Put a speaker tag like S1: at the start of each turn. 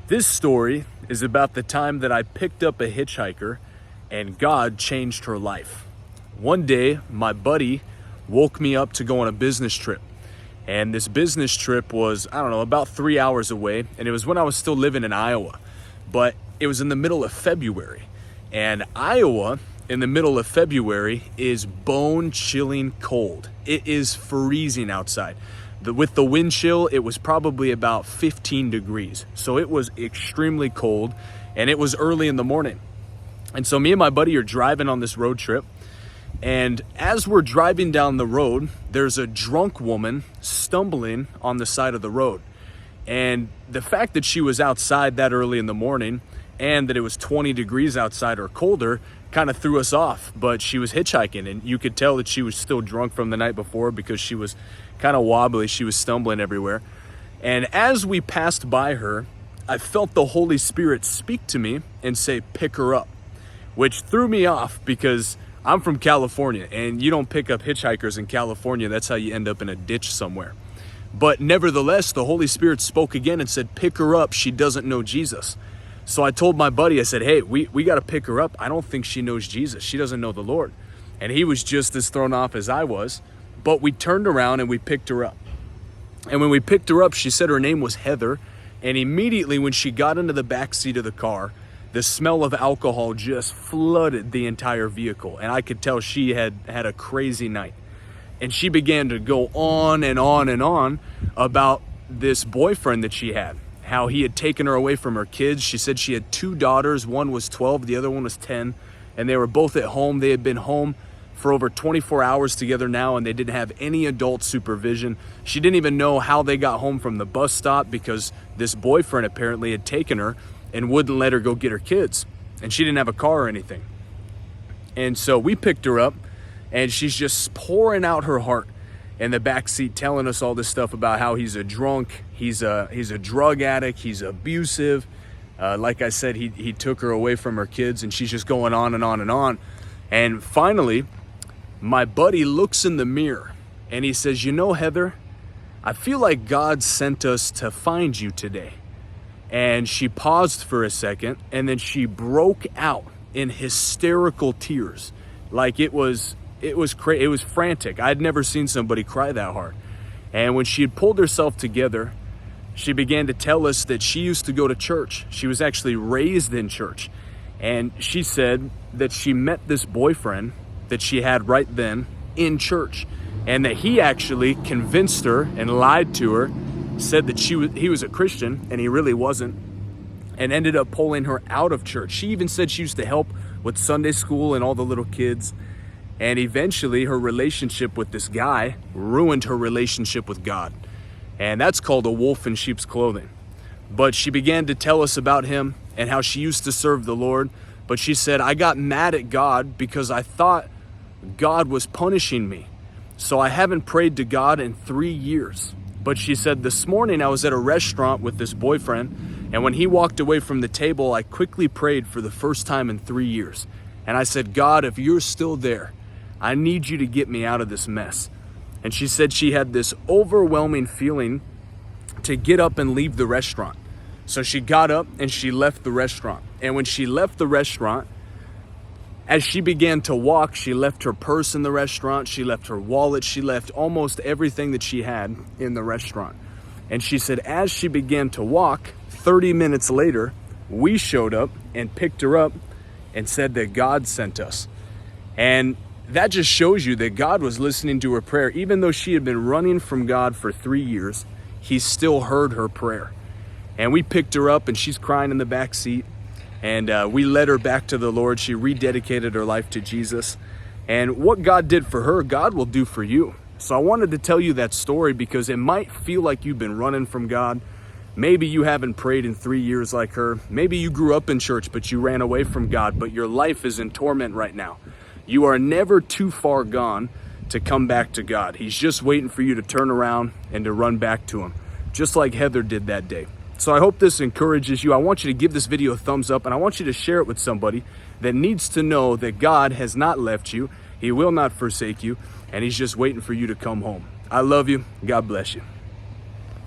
S1: This story is about the time that I picked up a hitchhiker and God changed her life. One day, my buddy woke me up to go on a business trip. And this business trip was, about 3 hours away. And it was when I was still living in Iowa. But it was in the middle of February. And Iowa, in the middle of February, is bone-chilling cold. It is freezing outside. With the wind chill, it was probably about 15 degrees. So it was extremely cold, and it was early in the morning. And so me and my buddy are driving on this road trip. And as we're driving down the road, there's a drunk woman stumbling on the side of the road. And the fact that she was outside that early in the morning and that it was 20 degrees outside or colder kind of threw us off. But she was hitchhiking, and you could tell that she was still drunk from the night before because she was kind of wobbly. She was stumbling everywhere. And as we passed by her, I felt the Holy Spirit speak to me and say, "Pick her up," which threw me off because I'm from California, and you don't pick up hitchhikers in California. That's how you end up in a ditch somewhere. But nevertheless, the Holy Spirit spoke again and said, "Pick her up. She doesn't know Jesus." So I told my buddy, I said, "Hey, we got to pick her up. I don't think she knows Jesus. She doesn't know the Lord." And he was just as thrown off as I was. But we turned around and we picked her up. And when we picked her up, she said her name was Heather. And immediately when she got into the back seat of the car, the smell of alcohol just flooded the entire vehicle. And I could tell she had had a crazy night. And she began to go on and on and on about this boyfriend that she had, how he had taken her away from her kids. She said she had 2 daughters. One was 12, the other one was 10. And they were both at home. They had been home for over 24 hours together now, and they didn't have any adult supervision. She didn't even know how they got home from the bus stop because this boyfriend apparently had taken her and wouldn't let her go get her kids. And she didn't have a car or anything. And so we picked her up, and she's just pouring out her heart in the back seat, telling us all this stuff about how he's a drunk, he's a drug addict, he's abusive. Like I said, he took her away from her kids, and she's just going on and on and on. And finally, my buddy looks in the mirror and he says, "You know, Heather, I feel like God sent us to find you today." And she paused for a second, and then she broke out in hysterical tears. Like it was frantic. I'd never seen somebody cry that hard. And when she had pulled herself together, she began to tell us that she used to go to church. She was actually raised in church. And she said that she met this boyfriend that she had right then in church, and that he actually convinced her and lied to her, said that he was a Christian and he really wasn't, and ended up pulling her out of church. She even said she used to help with Sunday school and all the little kids. And eventually her relationship with this guy ruined her relationship with God. And that's called a wolf in sheep's clothing. But she began to tell us about him and how she used to serve the Lord. But she said, "I got mad at God because I thought God was punishing me. So I haven't prayed to God in 3 years." But she said, "This morning I was at a restaurant with this boyfriend, and when he walked away from the table, I quickly prayed for the first time in 3 years. And I said, God, if you're still there, I need you to get me out of this mess." And she said she had this overwhelming feeling to get up and leave the restaurant. So she got up and she left the restaurant. And when she left the restaurant, as she began to walk, she left her purse in the restaurant, she left her wallet, she left almost everything that she had in the restaurant. And she said as she began to walk, 30 minutes later, we showed up and picked her up and said that God sent us. And that just shows you that God was listening to her prayer. Even though she had been running from God for 3 years, he still heard her prayer. And we picked her up, and she's crying in the back seat. And we led her back to the Lord. She rededicated her life to Jesus. And what God did for her, God will do for you. So I wanted to tell you that story because it might feel like you've been running from God. Maybe you haven't prayed in 3 years like her. Maybe you grew up in church, but you ran away from God, but your life is in torment right now. You are never too far gone to come back to God. He's just waiting for you to turn around and to run back to him, just like Heather did that day. So I hope this encourages you. I want you to give this video a thumbs up, and I want you to share it with somebody that needs to know that God has not left you. He will not forsake you, and he's just waiting for you to come home. I love you. God bless you.